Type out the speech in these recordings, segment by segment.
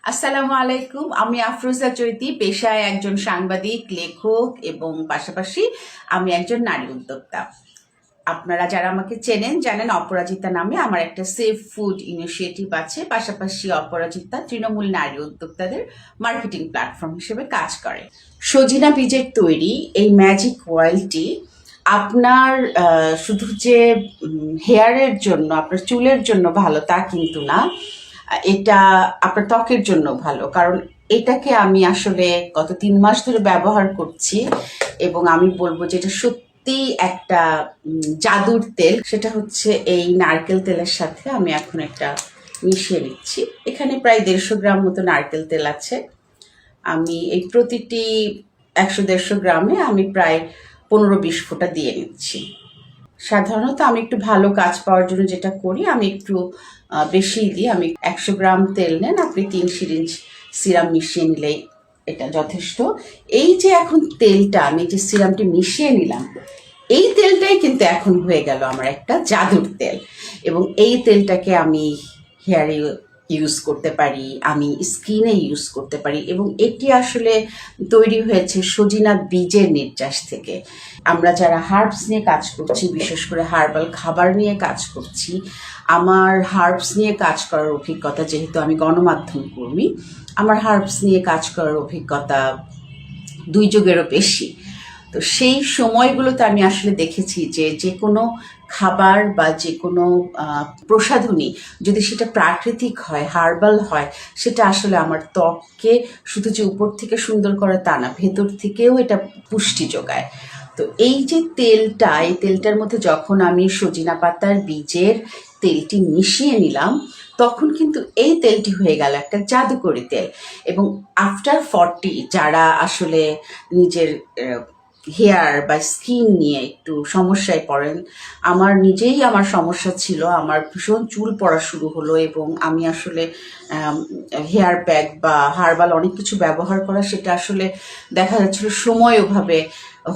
আসসালামু আলাইকুম। আমি আফরোজা চৈতি, পেশায় একজন সাংবাদিক, লেখক এবং পাশাপাশি আমি একজন নারী উদ্যোক্তা। আপনারা যারা আমাকে চেনেন জানেন অপরাজিতা নামে আমার একটা সেফ ফুড ইনিশিয়েটিভ আছে। পাশাপাশি অপরাজিতা তৃণমূল নারী উদ্যোক্তাদের মার্কেটিং প্ল্যাটফর্ম হিসেবে কাজ করে। সজিনা বীজের তৈরি এই ম্যাজিক অয়েলটি আপনার শুধু যে হেয়ারের জন্য, আপনার চুলের জন্য ভালো তা কিন্তু না, এটা আপনার ত্বকের জন্য ভালো। কারণ এটাকে আমি আসলে গত 3 মাস ধরে ব্যবহার করছি এবং আমি বলবো যে এটা সত্যি একটা জাদুর তেল। সেটা হচ্ছে এই নারকেল তেলের সাথে আমি এখন একটা মিশিয়ে নিচ্ছি। এখানে প্রায় 150 গ্রাম মতো নারকেল তেল আছে। আমি এই প্রতিটি 100-150 গ্রামে আমি প্রায় 15-20 ফোঁটা দিয়ে নিচ্ছি। সাধারণত আমি একটু ভালো কাজ পাওয়ার জন্য যেটা করি, আমি একটু বেশি দিই। আমি 100 গ্রাম তেল নেন, আপনি 3 সিরিঞ্জ সিরাম মিশিয়ে নিলেই এটা যথেষ্ট। এই যে এখন তেলটা আমি যে সিরামটি মিশিয়ে নিলাম, এই তেলটাই কিন্তু এখন হয়ে গেল আমার একটা জাদুর তেল। এবং এই তেলটাকে আমি হেয়ারে ইউজ করতে পারি, আমি স্কিনে ইউজ করতে পারি। এবং এটি আসলে তৈরি হয়েছে সজিনা বীজের নির্যাস থেকে। আমরা যারা হার্বস নিয়ে কাজ করছি, বিশেষ করে হার্বাল খাবার নিয়ে কাজ করছি, আমার হার্বস নিয়ে কাজ করার অভিজ্ঞতা, যেহেতু আমি গণমাধ্যম কর্মী, আমার হার্বস নিয়ে কাজ করার অভিজ্ঞতা 2 যুগেরও বেশি। তো সেই সময়গুলোতে আমি আসলে দেখেছি যে যে কোনো খাবার বা যে কোনো প্রসাধনী যদি সেটা প্রাকৃতিক হয়, হার্বাল হয়, সেটা আসলে আমার ত্বককে শুধু যে উপর থেকে সুন্দর করে তা না, ভেতর থেকেও এটা পুষ্টি যোগায়। তো এই যে তেলটা, এই তেলটার মধ্যে যখন আমি সজিনা পাতার বীজের তেলটি মিশিয়ে নিলাম, তখন কিন্তু এই তেলটি হয়ে গেল একটা জাদুকরি তেল। এবং আফটার 40 যারা আসলে নিজের হেয়ার বা স্কিন নিয়ে একটু সমস্যায় পড়েন, আমার নিজেই আমার সমস্যা ছিল, আমার ভীষণ চুল পড়া শুরু হলো এবং আমি আসলে হেয়ার প্যাক বা হার্বাল অনেক কিছু ব্যবহার করা, সেটা আসলে দেখা যাচ্ছিল সময় ওভাবে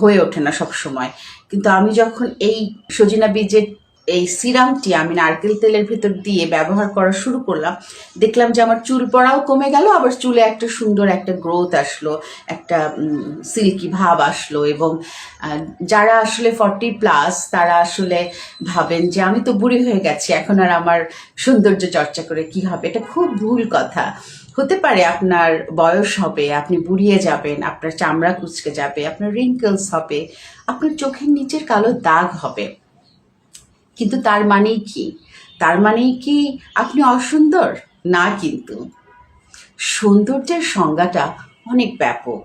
হয়ে ওঠে না সব সময়। কিন্তু আমি যখন এই সজিনা বীজের এই সিরামটি আমি নারকেল তেলের ভিতর দিয়ে ব্যবহার করা শুরু করলাম, দেখলাম যে আমার চুল পড়াও কমে গেল, আবার চুলে একটা সুন্দর একটা গ্রোথ আসলো, একটা সিল্কি ভাব আসলো। এবং যারা আসলে 40+ তারা আসলে ভাবেন যে আমি তো বুড়ি হয়ে গেছি, এখন আর আমার সৌন্দর্য চর্চা করে কি হবে। এটা খুব ভুল কথা। হতে পারে আপনার বয়স হবে, আপনি বুড়িয়ে যাবেন, আপনার চামড়া কুঁচকে যাবে, আপনার রিঙ্কেলস হবে, আপনার চোখের নিচের কালো দাগ হবে, কিন্তু তার মানেই কি? তার মানেই কি আপনি অসুন্দর? না, কিন্তু সৌন্দর্যের সংজ্ঞাটা অনেক ব্যাপক।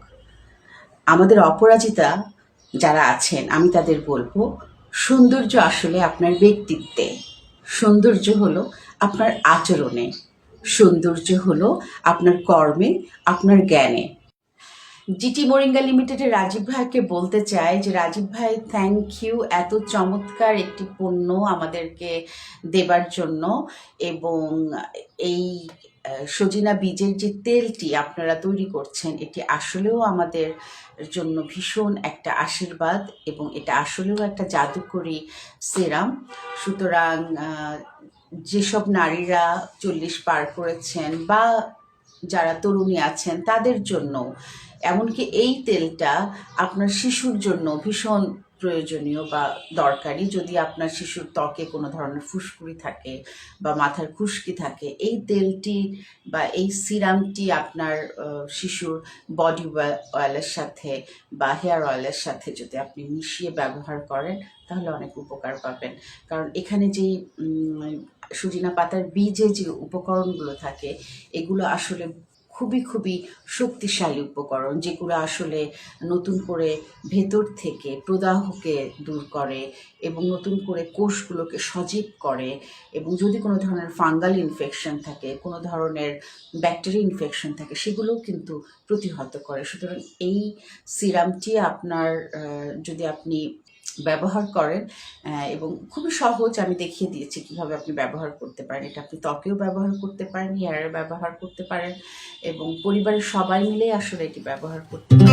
আমাদের অপরাজিতা যারা আছেন, আমি তাদের বলবো, সৌন্দর্য আসলে আপনার ব্যক্তিত্বে, সৌন্দর্য হলো আপনার আচরণে, সৌন্দর্য হলো আপনার কর্মে, আপনার জ্ঞানে। জিটি মোরিঙ্গা লিমিটেডের রাজীব ভাইকে বলতে চাই যে রাজীব ভাই, থ্যাংক ইউ এত চমৎকার একটি পণ্য আমাদেরকে দেবার জন্য। এবং এই সজিনা বীজের যে তেলটি আপনারা তৈরি করছেন, এটি আসলেও আমাদের জন্য ভীষণ একটা আশীর্বাদ এবং এটা আসলেও একটা জাদুকরি সেরাম। সুতরাং যেসব নারীরা 40 পার করেছেন বা যারা তরুণী আছেন তাদের জন্য, এমনকি এই তেলটা আপনার শিশুর জন্য ভীষণ প্রয়োজনীয় বা দরকারি। যদি আপনার শিশুর ত্বকে কোনো ধরনের ফুসকুড়ি থাকে বা মাথার খুশকি থাকে, এই তেলটি বা এই সিরামটি আপনার শিশুর বডি অয়েলের সাথে বা হেয়ার অয়েলের সাথে যদি আপনি মিশিয়ে ব্যবহার করেন, তাহলে অনেক উপকার পাবেন। কারণ এখানে যেই সজিনা পাতার বীজে যে উপকরণগুলো থাকে, এগুলো আসলে খুবই খুবই শক্তিশালী উপকরণ, যেগুলো আসলে নতুন করে ভেতর থেকে প্রদাহকে দূর করে এবং নতুন করে কোষগুলোকে সজীব করে। এবং যদি কোনো ধরনের ফাঙ্গাল ইনফেকশন থাকে, কোনো ধরনের ব্যাকটেরিয়া ইনফেকশন থাকে, সেগুলোও কিন্তু প্রতিহত করে। সুতরাং এই সিরামটি আপনার যদি আপনি ব্যবহার করেন, এবং খুবই সহজ, আমি দেখিয়ে দিয়েছি কিভাবে আপনি ব্যবহার করতে পারেন। এটা আপনি ত্বকেও ব্যবহার করতে পারেন, হেয়ারে ব্যবহার করতে পারেন এবং পরিবারের সবাই মিলে আসলে এটি ব্যবহার করতে পারেন।